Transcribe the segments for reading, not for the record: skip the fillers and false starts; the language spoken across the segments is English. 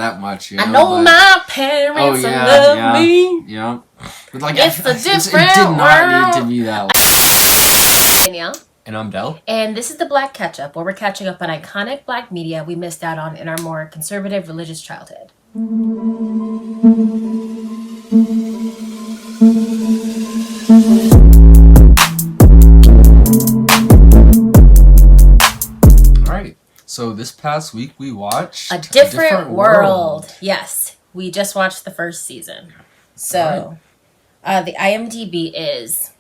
that much. I know my parents love me. Yeah. But like, it's a different it did not world. need to be that way. Danielle. And I'm Dell. And this is the Black Catch-Up, where we're catching up on iconic black media we missed out on in our more conservative religious childhood. Alright, so this past week we watched A Different World. Yes, we just watched the first season. So, the IMDb is...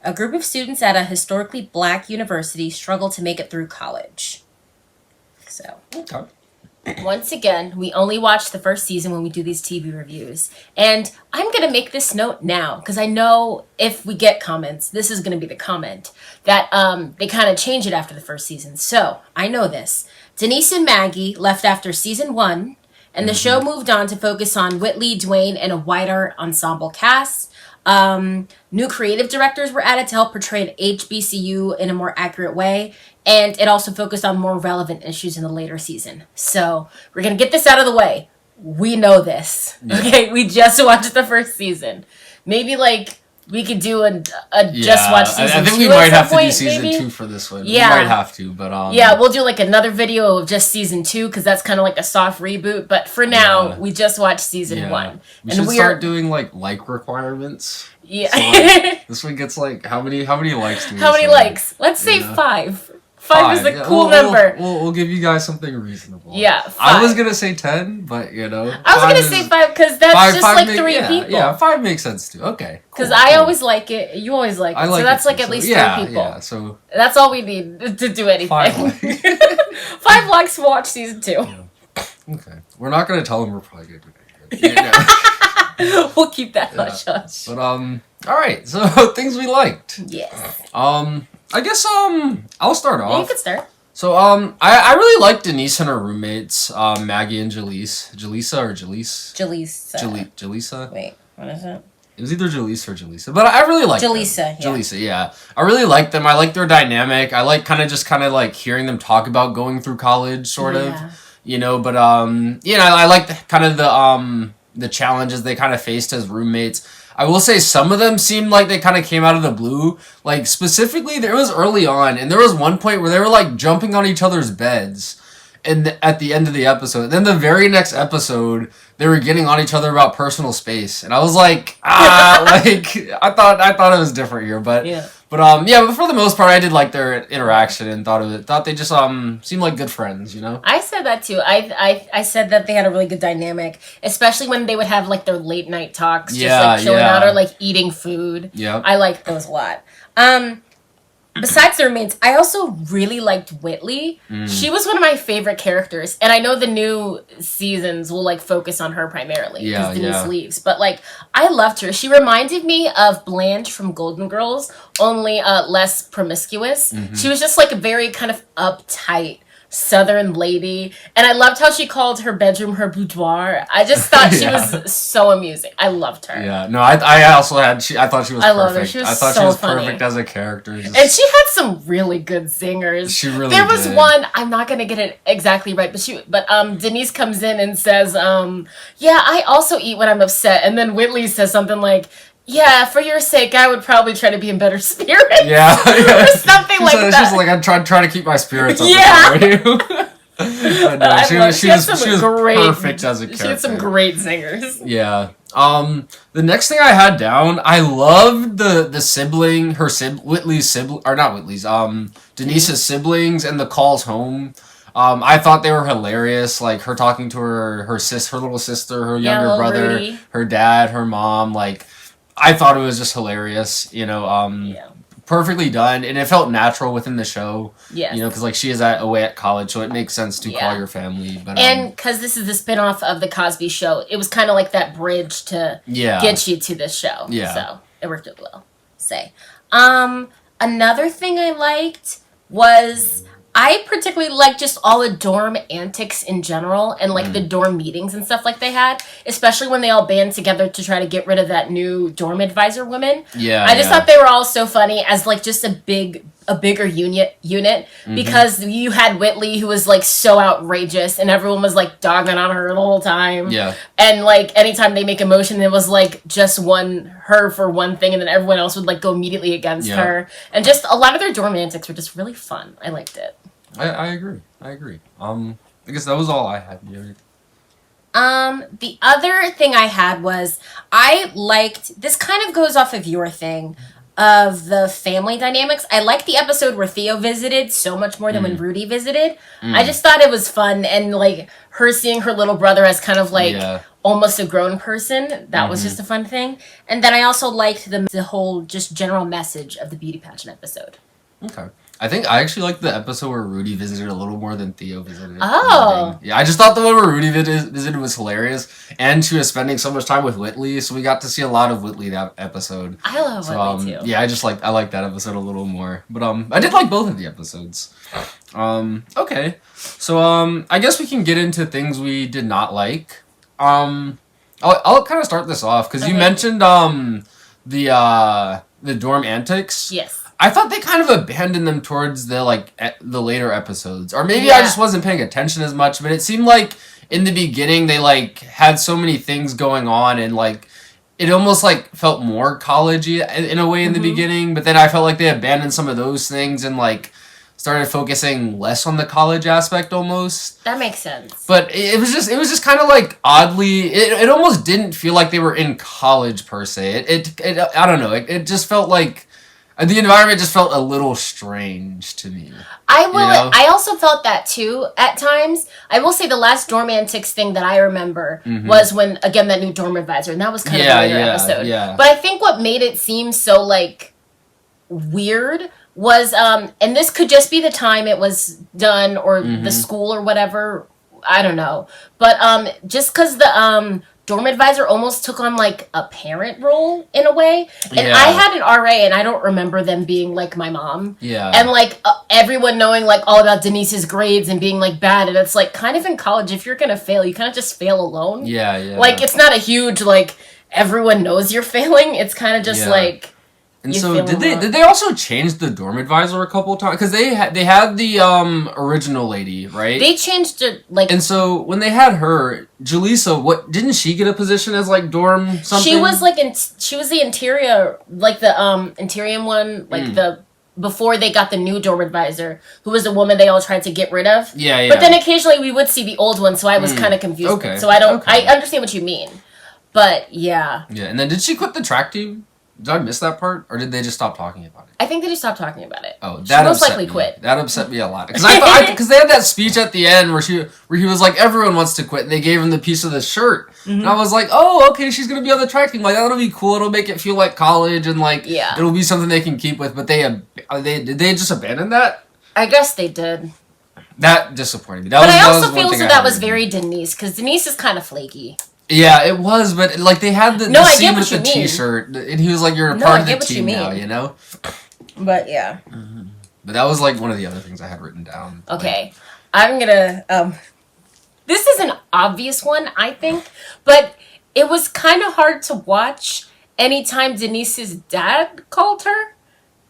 A group of students at a historically black university struggle to make it through college. So, once again, we only watch the first season when we do these TV reviews. And I'm going to make this note now, because I know if we get comments, this is going to be the comment, that they kind of change it after the first season. So, I know this. Denise and Maggie left after season 1, and the show moved on to focus on Whitley, Dwayne, and a wider ensemble cast. New creative directors were added to help portray HBCU in a more accurate way, and it also focused on more relevant issues in the later season. So we're gonna get this out of the way. We know this, okay? We just watched the first season. Maybe like we could do a just watch season 2. I think we might have to do season 2 for this one. Yeah, we might have to, but yeah, we'll do like another video of just season 2 because that's kind of like a soft reboot. But for now, we just watched season 1. We should start doing like requirements. Yeah. So, like, this one gets like how many likes do we How many likes? Let's say 5. 5 is a cool number. We'll give you guys something reasonable. Yeah, 5. I was gonna say 10, but you know. I was gonna say 5 because that's just like 3 people. Yeah, 5 makes sense too. Okay. Because I always like it. You always like it. So that's like at least 3 people. Yeah, so. That's all we need to do anything. 5 likes. 5 likes to watch season 2. Yeah. Okay. We're not gonna tell them we're probably gonna do it. We'll keep that hush hush. But alright, so things we liked. Yes. I guess I'll start off. Yeah, you could start. So I really liked Denise and her roommates, Maggie and Jalisa. Jalisa or Jalise? Jalisa. Wait, what is it? It was either Jalisa or Jalisa, but I really liked Jalisa. them. Yeah. Jalisa, yeah. I really liked them. I liked their dynamic. I like kind of like hearing them talk about going through college, sort of. You know, but you know, I liked kind of the challenges they kind of faced as roommates. I will say some of them seemed like they kind of came out of the blue. Like, specifically, there was early on, and there was one point where they were, like, jumping on each other's beds at the end of the episode. And then the very next episode, they were getting on each other about personal space. And I was like, like, I thought it was different here, but... Yeah. But for the most part, I did like their interaction and thought they just seemed like good friends, you know? I said that too. I said that they had a really good dynamic, especially when they would have like their late night talks, just like chilling out or like eating food. Yeah. I liked those a lot. Besides the roommates, I also really liked Whitley. She was one of my favorite characters, and I know the new seasons will like focus on her primarily because Denise leaves. But like, I loved her. She reminded me of Blanche from Golden Girls, only less promiscuous. She was just like a very kind of uptight Southern lady, and I loved how she called her bedroom her boudoir. I just thought she was so amusing. I loved her. Yeah, no, I also had. I thought she was perfect. Loved her. She was I thought so she was funny. perfect as a character, And she had some really good singers. She really There was did. one, I'm not gonna get it exactly right, but Denise comes in and says, yeah, I also eat when I'm upset, and then Whitley says something like, yeah, for your sake, I would probably try to be in better spirits. Yeah. Or something like that. She's like, I'm trying to keep my spirits up. Yeah. But no, she was perfect as a character. She had some great singers. Yeah. The next thing I had down, I loved the sibling, Whitley's sibling, or not Whitley's, Denise's siblings and the calls home. I thought they were hilarious, like her talking to her little sister, her younger brother, Rudy. her dad, her mom, like, I thought it was just hilarious, you know, perfectly done, and it felt natural within the show. Yes. You know, because like she is away at college, so it makes sense to call your family. But and because this is the spinoff of the Cosby Show, it was kind of like that bridge to get you to this show. Yeah. So it worked out well. Another thing I liked was I particularly liked just all the dorm antics in general and like the dorm meetings and stuff like they had, especially when they all band together to try to get rid of that new dorm advisor woman. Yeah. I just thought they were all so funny as like just a big a bigger unit because you had Whitley, who was like so outrageous, and everyone was like dogging on her the whole time. Yeah. And like anytime they make a motion, it was like just her for one thing, and then everyone else would like go immediately against her. And just a lot of their dorm antics were just really fun. I liked it. I agree. I guess that was all I had. The other thing I had was I liked, this kind of goes off of your thing of the family dynamics. I liked the episode where Theo visited so much more than when Rudy visited. I just thought it was fun, and like her seeing her little brother as kind of like almost a grown person, that was just a fun thing. And then I also liked the whole just general message of the beauty pageant episode. Okay. I think I actually liked the episode where Rudy visited a little more than Theo visited. Oh. Yeah, I just thought the one where Rudy visited was hilarious. And she was spending so much time with Whitley, so we got to see a lot of Whitley that episode. I love Whitley too. Yeah, I like that episode a little more. But I did like both of the episodes. Okay. So I guess we can get into things we did not like. I'll kind of start this off because you mentioned the dorm antics. Yes. I thought they kind of abandoned them towards the later episodes, or maybe I just wasn't paying attention as much. But it seemed like in the beginning they like had so many things going on, and like it almost like felt more collegey in a way in the beginning. But then I felt like they abandoned some of those things and like started focusing less on the college aspect almost. That makes sense. But it was just kind of like oddly. It almost didn't feel like they were in college per se. It I don't know. It just felt like. The environment just felt a little strange to me. I also felt that too at times. I will say the last dorm antics thing that I remember was when, again, that new dorm advisor, and that was kind of a weird episode. Yeah. But I think what made it seem so like weird was, and this could just be the time it was done or the school or whatever. I don't know. But just because the dorm advisor almost took on like a parent role in a way, and I had an RA and I don't remember them being like my mom, and like everyone knowing like all about Denise's grades and being like bad, and it's like kind of in college if you're gonna fail you kind of just fail alone. Like it's not a huge like everyone knows you're failing, it's kind of just like. And so did they also change the dorm advisor a couple of times? Because they had the original lady, right? They changed it like. And so when they had her, Jaleesa, what didn't she get a position as like dorm something? She was like she was the interior, like the Interium one, like the before they got the new dorm advisor, who was a woman they all tried to get rid of. Yeah. But then occasionally we would see the old one, so I was kind of confused. Okay. So I understand what you mean, but yeah. Yeah, and then did she quit the track team? Did I miss that part, or did they just stop talking about it? I think they just stopped talking about it. Oh, that most likely quit. That upset me a lot because because they had that speech at the end where he was like, everyone wants to quit, and they gave him the piece of the shirt, and I was like, oh, okay, she's gonna be on the track team. Like that'll be cool. It'll make it feel like college, and like it'll be something they can keep with. But did they just abandon that? I guess they did. That disappointed me. I also feel that was very Denise because Denise is kind of flaky. Yeah, it was, but like they had the scene with the T-shirt, and he was like, "You're a part of the team now," you know. But yeah. But that was like one of the other things I had written down. Okay, I'm gonna. This is an obvious one, I think, but it was kind of hard to watch anytime Denise's dad called her,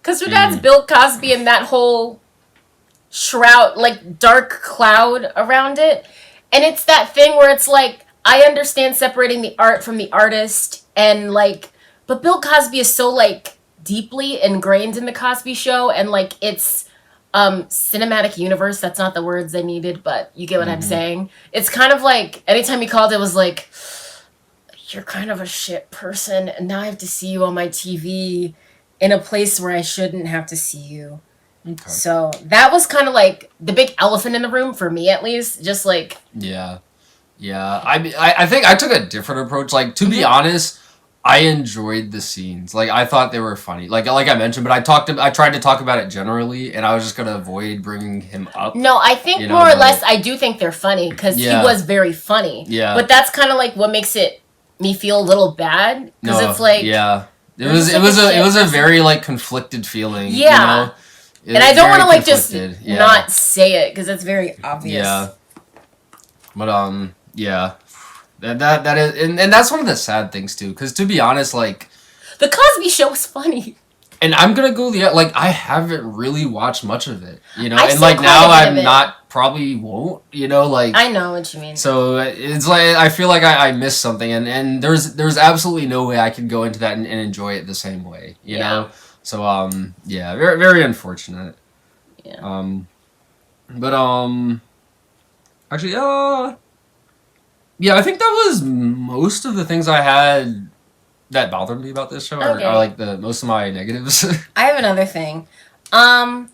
because her dad's Bill Cosby, and that whole shroud, like dark cloud around it, and it's that thing where it's like. I understand separating the art from the artist and like, but Bill Cosby is so like deeply ingrained in the Cosby Show and like it's cinematic universe. That's not the words I needed, but you get what I'm saying. It's kind of like anytime he called it was like, you're kind of a shit person and now I have to see you on my TV in a place where I shouldn't have to see you. Okay. So that was kind of like the big elephant in the room for me at least. Just like... Yeah, I think I took a different approach. Like, to be honest, I enjoyed the scenes. Like, I thought they were funny. Like I mentioned, but I tried to talk about it generally, and I was just gonna avoid bringing him up. No, I think more or less, I do think they're funny because he was very funny. Yeah, but that's kind of like what makes me feel a little bad because it's like it was a very like conflicted feeling. Yeah, you know? And I don't want to like just not say it because it's very obvious. Yeah, but yeah, that is, and that's one of the sad things too. Because to be honest, like the Cosby Show was funny. And I'm gonna go like I haven't really watched much of it, you know, I've and seen like quite now a bit of I'm it. not probably won't, you know, like I know what you mean. so it's like I feel like I missed something, and there's absolutely no way I could go into that and enjoy it the same way, you know. So yeah, very very unfortunate. Yeah. But actually yeah, I think that was most of the things I had that bothered me about this show, Okay. are like the most of my negatives. I have another thing. The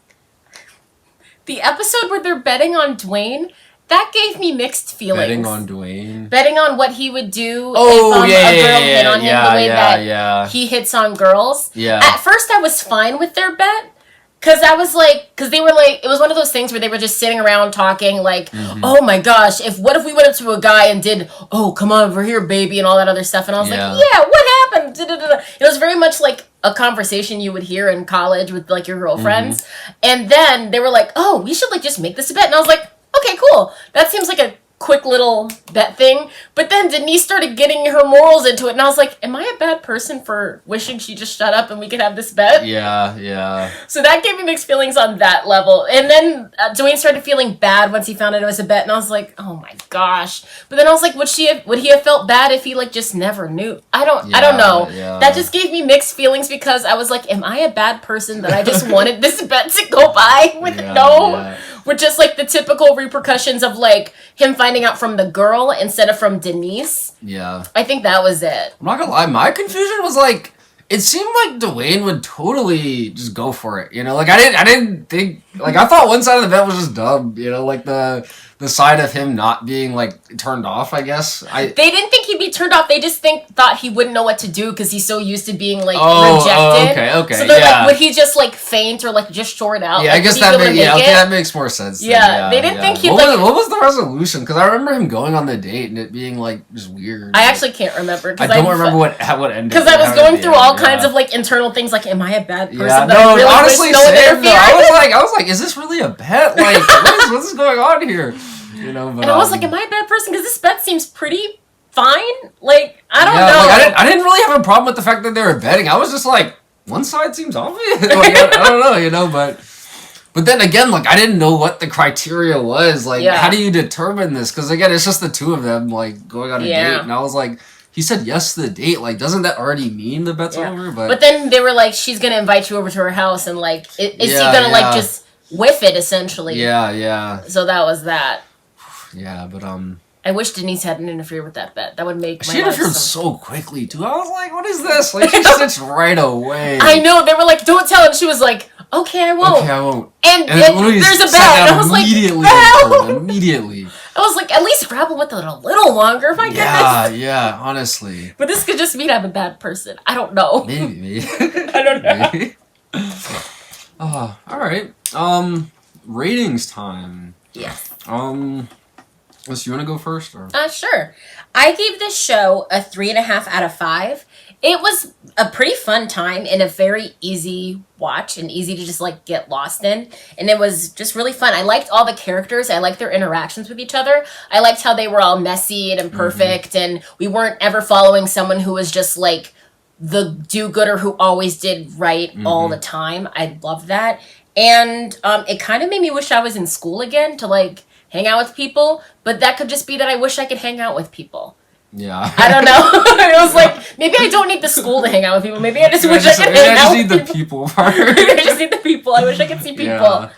episode where they're betting on Dwayne, that gave me mixed feelings. Betting on Dwayne. Betting on what he would do if yeah, a girl hit on him the way that he hits on girls. Yeah. At first, I was fine with their bet. Because I was like, because they were like, it was one of those things where they were just sitting around talking like, oh my gosh, what if we went up to a guy and did, oh, come on over here, baby, and all that other stuff. And I was like, yeah, what happened? Da-da-da-da. It was very much like a conversation you would hear in college with like your girlfriends. And then they were like, oh, we should like just make this a bet. And I was like, okay, cool. That seems like a quick little bet thing. But then Denise started getting her morals into it, and I was like, am I a bad person for wishing she just shut up and we could have this bet? Yeah. So that gave me mixed feelings on that level. And then Dwayne started feeling bad once he found out it was a bet, and I was like, oh my gosh. But then I was like, would he have felt bad if he like just never knew? I don't know. Yeah. That just gave me mixed feelings because I was like, am I a bad person that I just wanted this bet to go by with with just like the typical repercussions of like him finding out from the girl instead of from Denise. Yeah. I think that was it. I'm not gonna lie, my confusion was like, it seemed like Dwayne would totally just go for it, you know? Like, I didn't think, like, I thought one side of the bet was just dumb, you know? Like, the side of him not being, like, turned off, I guess. They didn't think he'd be turned off. They just thought he wouldn't know what to do because he's so used to being, like, rejected. Okay. So they're like, would he just, like, faint or, like, just short out? Yeah, like, I guess that makes more sense. Yeah, they didn't think he'd, what was the resolution? Because I remember him going on the date and it being, like, just weird. I actually can't remember. I don't remember what ended. Because I was going through all kinds of, like, internal things, like, am I a bad person? Yeah, that I really honestly, wish no one interfered? I was like, is this really a bet? Like, what is going on here? You know, but, and I was like, am I a bad person? Because this bet seems pretty fine. Like, I don't know. Like, I didn't really have a problem with the fact that they were betting. I was just like, one side seems obvious. Like, I don't know, you know, but then again, like, I didn't know what the criteria was. Like, how do you determine this? Because, again, it's just the two of them, like, going on a date. And I was like, he said yes to the date. Like, doesn't that already mean the bet's over? But then they were like, she's going to invite you over to her house. And, like, is he going to, like, just whiff it, essentially? Yeah. So that was that. Yeah, but I wish Denise hadn't interfered with that bet. That would make she interfered so quickly too. I was like, "What is this?" Like she snitched right away. I know. They were like, "Don't tell," and she was like, "Okay, I won't." And there's a bet, and I was like, immediately. I was like, at least grapple with it a little longer. My goodness. Yeah, honestly. But this could just mean I'm a bad person. I don't know. Maybe. I don't know. Maybe. All right. Ratings time. Yes. You want to go first? Or? Sure. I gave this show a 3.5 out of 5. It was a pretty fun time and a very easy watch and easy to just like get lost in. And it was just really fun. I liked all the characters. I liked their interactions with each other. I liked how they were all messy and imperfect and we weren't ever following someone who was just like the do-gooder who always did right all the time. I loved that. And it kind of made me wish I was in school again to like hang out with people, but that could just be that I wish I could hang out with people. Yeah. I don't know. It was like, maybe I don't need the school to hang out with people. Maybe I just wish I could hang out with people. I just need the people part. I just need the people. I wish I could see people. Yeah.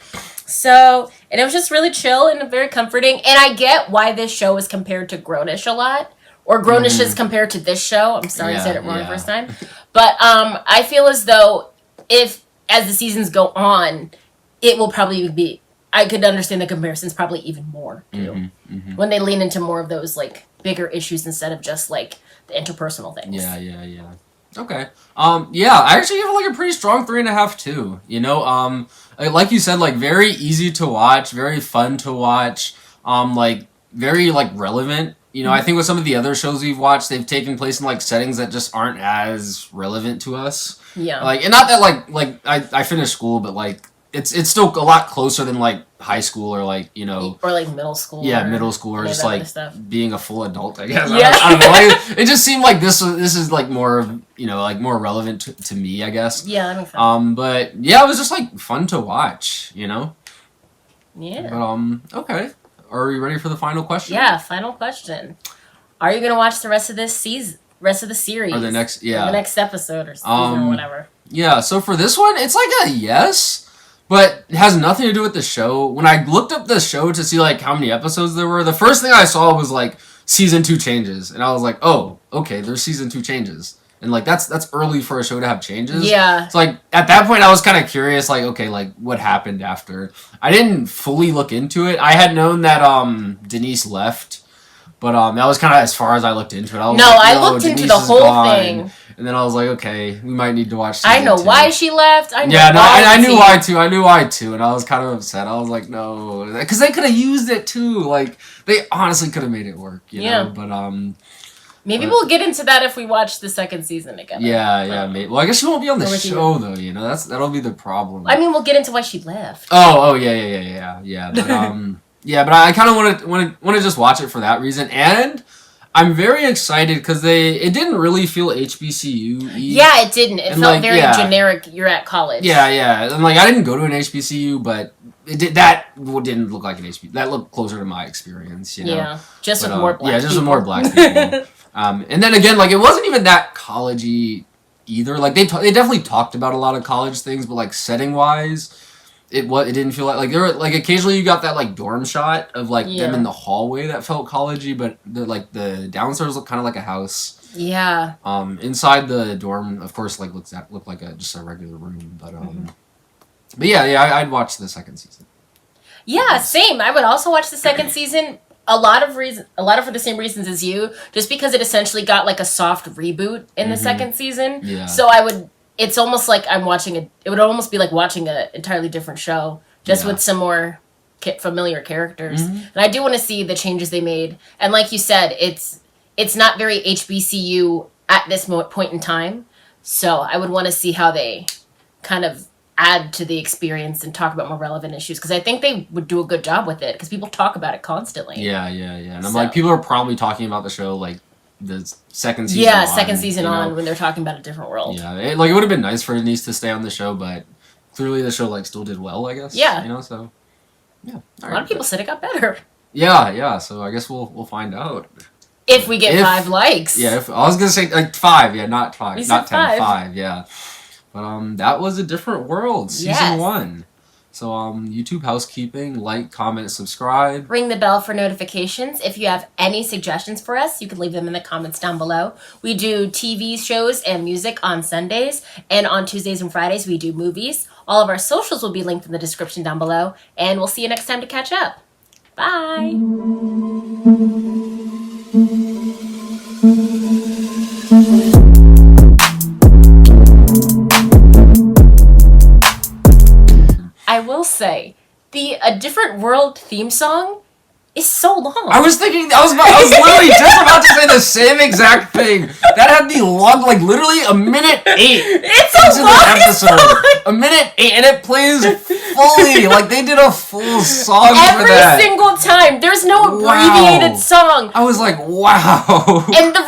So, and it was just really chill and very comforting. And I get why this show is compared to Grownish a lot. Or Grownish is compared to this show. I'm sorry I said it wrong the first time. But I feel as though as the seasons go on, it will probably be... I could understand the comparisons probably even more, too. When they lean into more of those, like, bigger issues instead of just, like, the interpersonal things. Yeah. Okay. I actually give it, like, a pretty strong 3.5, too. You know, like you said, like, very easy to watch, very fun to watch, like, very, like, relevant. You know, I think with some of the other shows we've watched, they've taken place in, like, settings that just aren't as relevant to us. Yeah. Like, and not that, like I finished school, but, like, it's still a lot closer than, like, high school or like, you know, or like middle school. Yeah, middle school, or just like being a full adult, I guess. Yeah. I don't know. Like, it just seemed like this is like more, you know, like more relevant to me, I guess. Yeah, that makes sense. But yeah, it was just like fun to watch, you know. Yeah. But okay. Are we ready for the final question? Yeah, final question. Are you gonna watch the rest of this season? Rest of the series? Or the next, Or the next episode or season or whatever. Yeah. So for this one, it's like a yes. But it has nothing to do with the show. When I looked up the show to see like how many episodes there were, the first thing I saw was like season 2 changes, and I was like, oh, okay, there's season 2 changes, and like that's early for a show to have changes. Yeah. So like at that point, I was kind of curious, like okay, like what happened after. I didn't fully look into it. I had known that Denise left, but that was kind of as far as I looked into it. I looked into Denise the is whole gone. thing. And then I was like, okay, we might need to watch season I know 2. why she left. I knew why too. I knew why too, and I was kind of upset. I was like, no, because they could have used it too. Like they honestly could have made it work, you know. But maybe we'll get into that if we watch the second season together. Yeah, maybe. Well, I guess she won't be on the show though. You know, that'll be the problem. I mean, we'll get into why she left. Oh, yeah. But but I kind of want to just watch it for that reason, and I'm very excited because it didn't really feel HBCU-y. Yeah, it didn't. It felt very generic. You're at college. Yeah. And like I didn't go to an HBCU, but that didn't look like an HBCU. That looked closer to my experience, you know. Yeah, with more black people. Yeah, just with more black people. And then again, like it wasn't even that college-y either. Like they definitely talked about a lot of college things, but like setting-wise, it didn't feel like there were like occasionally you got that like dorm shot of like them in the hallway that felt collegey, but the downstairs looked kind of like a house. Yeah. Inside the dorm, of course, like looked like just a regular room, but yeah, I'd watch the second season. Yeah, same. I would also watch the second season. A lot of for the same reasons as you, just because it essentially got like a soft reboot in the second season. Yeah. So it's almost like it would almost be like watching an entirely different show, just with some more familiar characters. And I do want to see the changes they made. And like you said, it's not very HBCU at this point in time. So I would want to see how they kind of add to the experience and talk about more relevant issues, because I think they would do a good job with it, because people talk about it constantly. Yeah. And I'm like, people are probably talking about the show like the second season. Yeah, second season on, when they're talking about a different world. Yeah, it would have been nice for Denise to stay on the show, but clearly the show like still did well, I guess. Yeah. You know, so yeah. A lot of people said it got better. Yeah. So I guess we'll find out. If we get 5 likes. Yeah, I was gonna say like 5. Yeah, not 5, not 10. 5. 5. Yeah. But that was A Different World, season 1. So, YouTube housekeeping, like, comment, subscribe. Ring the bell for notifications. If you have any suggestions for us, you can leave them in the comments down below. We do TV shows and music on Sundays, and on Tuesdays and Fridays we do movies. All of our socials will be linked in the description down below, and we'll see you next time to catch up. Bye! I will say, the A Different World theme song is so long. I was literally just about to say the same exact thing. That had the long, like literally a minute 8. It's a long episode. A minute 8, and it plays fully. Like they did a full song for that. Every single time. There's no abbreviated song. I was like, wow. And the